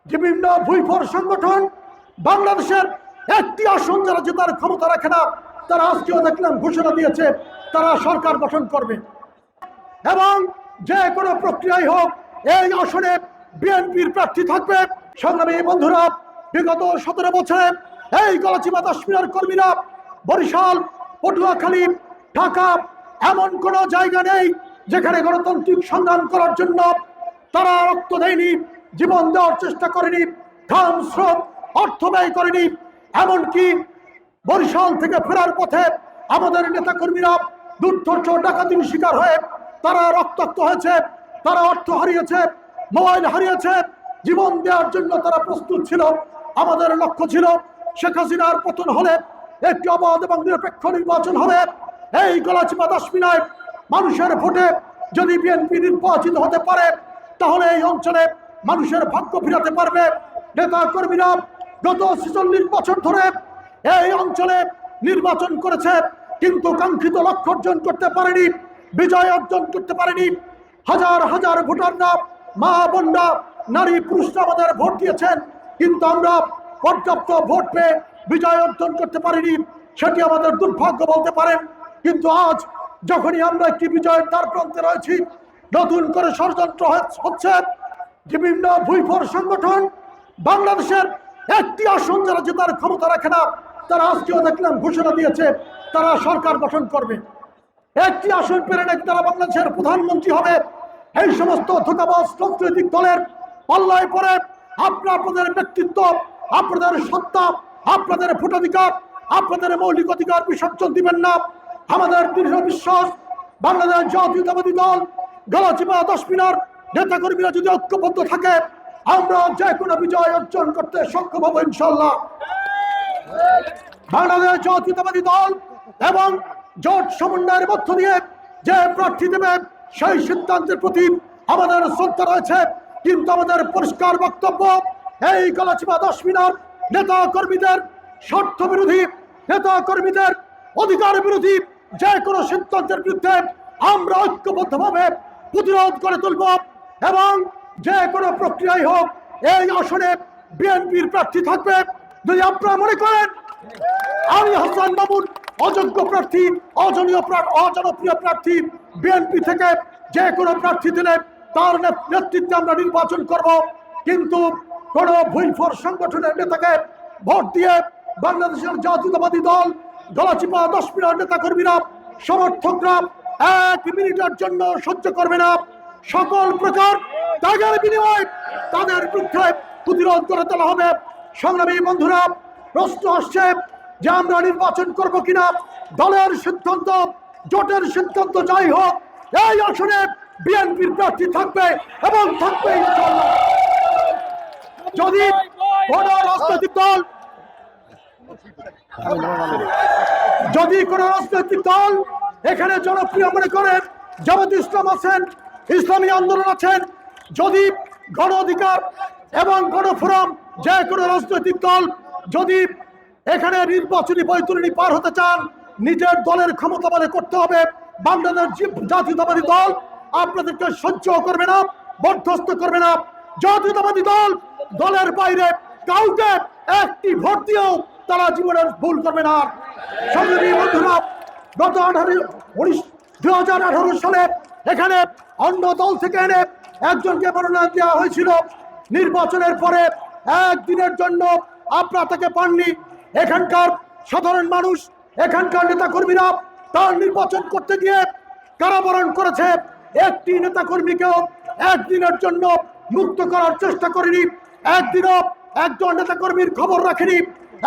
বিভিন্ন ভুইফর সংগঠন বাংলাদেশের একটি আসন যারা জেতার ক্ষমতা রাখে না, তারা আজকেও দেখলাম ঘোষণা দিয়েছে তারা সরকার গঠন করবে এবং যে কোনো প্রক্রিয়াই হোক এই আসনে বিএনপির প্রার্থী থাকবে। সংগ্রামী বন্ধুরা, বিগত 17 বছরে এই গলাচিপা 10 মিনার কর্মীরা বরিশাল, পটুয়াখালী, ঢাকা এমন কোনো জায়গা নেই যেখানে গণতান্ত্রিক সংগ্রাম করার জন্য তারা রক্ত দেয়নি, জীবন দেওয়ার চেষ্টা করেনি, ঘাম শ্রম অর্থ ব্যয় করেনি। এমনকি বরিশাল থেকে ফেরার পথে আমাদের নেতাকর্মীরা দুর্ধর্ষ ডাকাতির শিকার হয়ে তারা রক্তাক্ত হয়েছে, তারা অর্থ হারিয়েছে, মোবাইল হারিয়েছে। জীবন দেওয়ার জন্য তারা প্রস্তুত ছিল। আমাদের লক্ষ্য ছিল শেখ হাসিনার পতন হলে একটি অবাধ এবং নিরপেক্ষ নির্বাচন হবে। এই গলাচিপা 10 মিনায় মানুষের ভোটে যদি বিএনপি নির্বাচিত হতে পারে তাহলে এই অঞ্চলে মানুষের ভাগ্য ফিরাতে পারবে। নেতা কর্মীরা গত 46 বছর ধরে এই অঞ্চলে নির্বাচন করেছে, কিন্তু কাঙ্ক্ষিত লক্ষ্য অর্জন করতে পারেনি, বিজয় অর্জন করতে পারেনি। হাজার হাজার ভোটাররা, মা বোনরা, নারী পুরুষরা আমাদের ভোট দিয়েছেন, কিন্তু আমরা পর্যাপ্ত ভোট পেয়ে বিজয় অর্জন করতে পারিনি। সেটি আমাদের দুর্ভাগ্য বলতে পারেন। কিন্তু আজ যখনই আমরা একটি বিজয়ের দ্বার প্রান্তে রয়েছি, নতুন করে ষড়যন্ত্র হচ্ছে। বিভিন্ন ভুইফর সংগঠন বাংলাদেশের একটি আসন যারা জেতার ক্ষমতা রাখে না, তারা আজকেও দেখলাম ঘোষণা দিয়েছে তারা সরকার গঠন করবে। একটি আসন পেরে নাকি তারা বাংলাদেশের প্রধানমন্ত্রী হবে। এই সমস্ত ধোঁকাবাজ রাজনৈতিক দলের পাল্লায় পড়ে আপনাদের ব্যক্তিত্ব, আপনাদের সত্তা, আপনাদের ভোটাধিকার, আপনাদের মৌলিক অধিকার বিসর্জন দিবেন না। আমাদের দৃঢ় বিশ্বাস, বাংলাদেশ জাতীয়তাবাদী দল গলাচিপা 10 মিনার নেতাকর্মীরা যদি ঐক্যবদ্ধ থাকে আমরা যে কোনো বিজয় অর্জন করতে সক্ষম হব ইনশাল্লাহ। বাংলাদেশ জাতীয়তাবাদী দল এবং জোট সমন্বয়ের মধ্য দিয়ে যে প্রার্থী দেবে সেই সিদ্ধান্তের প্রতি আমাদের শ্রদ্ধা রয়েছে। কিন্তু আমাদের পরিষ্কার বক্তব্য, এই গলাচিপা 10 মিনার নেতা কর্মীদের স্বার্থ বিরোধী, নেতা কর্মীদের অধিকার বিরোধী যে কোনো সিদ্ধান্তের বিরুদ্ধে আমরা ঐক্যবদ্ধভাবে প্রতিরোধ করে তুলব এবং যে কোনো প্রক্রিয়াই হোক এই আসনে বিএনপির প্রার্থী থাকবে। যদি আপনারা মনে করেন আমি হাসান মামুন অযোগ্য প্রার্থী, অজনপ্রিয় প্রার্থী, বিএনপি থেকে যে কোনো প্রার্থী দিলে তার নেতৃত্বে আমরা নির্বাচন করব, কিন্তু কোন ভুইফর সংগঠনের নেতাকে ভোট দিয়ে বাংলাদেশের জাতীয়তাবাদী দল গলাচিপা 10 মিনার নেতা কর্মীরা, সমর্থকরা 1 মিনিটের জন্য সহ্য করবে না। সকল প্রকার ত্যাগের বিনিময়ে তাদের বিরুদ্ধে প্রতিরোধ করে তোলা হবে। সংগ্রামী বন্ধুরা, প্রশ্ন আসছে যে আমরা নির্বাচন করব কিনা। দলের সিদ্ধান্ত, জোটের সিদ্ধান্ত যাই হোক, এই আসনে বিএনপির প্রার্থী থাকবে এবং থাকবে ইনশাআল্লাহ। যদি কোন রাজনৈতিক দল এখানে জনপ্রিয় মনে করেন, জামাত ইসলাম আছেন, ইসলামী আন্দোলন আছেন, যদি গণ অধিকার এবং গণফোরাম যে কোনো রাজনৈতিক দল যদি এখানে নির্বাচনী বৈতরণী পার হতে চান, নিজের দলের ক্ষমতা বলে করতে হবে। বাংলাদেশ জাতীয়তাবাদী দল আপনাদেরকে সহ্য করবে না, বরখাস্ত করবে না। জাতীয়তাবাদী দল দলের বাইরে কাউকে একটি ভোট দিয়েও তারা জীবনের ভুল করবে না। সংগ্রামী বন্ধুরা, গত 2018 সালে এখানে অন্য দল থেকে এনে একজনকে মনোনয়ন দেওয়া হয়েছিল। নির্বাচনের পরে একদিনের জন্য আপনারা তাকে পাননি। এখানকার সাধারণ মানুষ, এখানকার নেতাকর্মীরা তার নির্বাচন করতে গিয়ে কারাবরণ করেছে। একটি নেতাকর্মীকেও একদিনের জন্য মুক্ত করার চেষ্টা করেনি, একদিনও একজন নেতাকর্মীর খবর রাখেনি,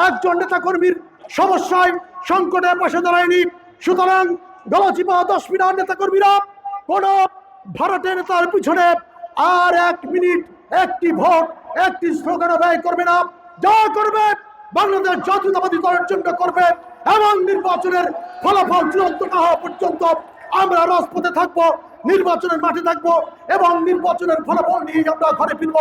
একজন নেতাকর্মীর সমস্যায় সংকটে পাশে দাঁড়ায়নি। সুতরাং গলাচিপা 10 মিনার নেতাকর্মীরা কোন ভারতের নেতার পিছনে আর 1 মিনিট, একটি ভোট, একটি স্লোগান ব্যয় করবে না। যা করবে বাংলাদেশ জাতীয়তাবাদী দলের জন্য করবে এবং নির্বাচনের ফলাফল চূড়ান্ত না হওয়া পর্যন্ত আমরা রাজপথে থাকবো, নির্বাচনের মাঠে থাকবো এবং নির্বাচনের ফলাফল নিয়ে আমরা ঘরে ফিরবো।